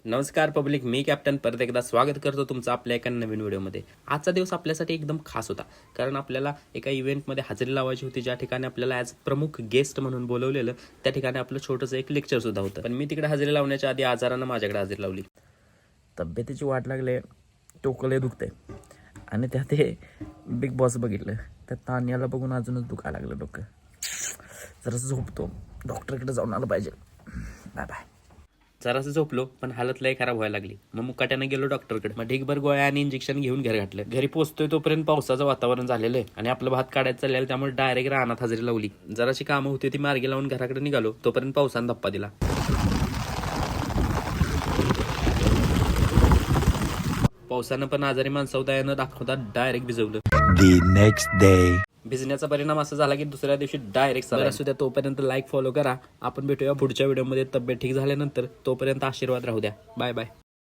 नमस्कार पब्लिक, मी कॅप्टन परत एकदा स्वागत करतो तुमचं आपल्या एका नवीन व्हिडिओमध्ये. आजचा दिवस आपल्यासाठी एकदम खास होता, कारण आपल्याला एका इव्हेंटमध्ये हजेरी लावायची होती, ज्या ठिकाणी आपल्याला ॲज प्रमुख गेस्ट म्हणून बोलवलेलं. त्या ठिकाणी आपलं छोटंसं एक लेक्चरसुद्धा होतं, पण मी तिकडे हजेरी लावण्याच्या आधी आजारानं माझ्याकडे हजेरी लावली. तब्येतीची वाट लागले, टोकले दुखते आणि त्यात हे बिग बॉस बघितलं तर तान्याला बघून अजूनच दुखायला लागलं डोकं. जरासं झोपतो, डॉक्टरकडे जाऊन आलं पाहिजे. Bye bye. जरासं झोपलो, पण हालत लय खराब व्हायला लागली. मग मुकाट्यानं गेलो डॉक्टरकडे. मग ढीगभर गोळ्या आणि इंजेक्शन घेऊन घर घातलं. घरी पोहोचतोय तोपर्यंत पावसाचं वातावरण झालेलं आहे आणि आपलं भात काढायचं चाललेलं, त्यामुळे डायरेक्ट रानात हजेरी लावली. जराशी कामं होती ती मार्गी लावून घराकडे निघालो, तोपर्यंत पावसानं धप्पा दिला. पावसानं पण आजारी माणसावता न दाखवता डायरेक्ट भिजवलं. The next day. भिजण्याचा परिणाम असा झाला की दुसऱ्या दिवशी डायरेक्ट असू द्या. तोपर्यंत लाईक फॉलो करा. आपण भेटूया पुढच्या व्हिडिओमध्ये तब्येत ठीक झाल्यानंतर. तोपर्यंत आशीर्वाद राहू द्या. Bye bye.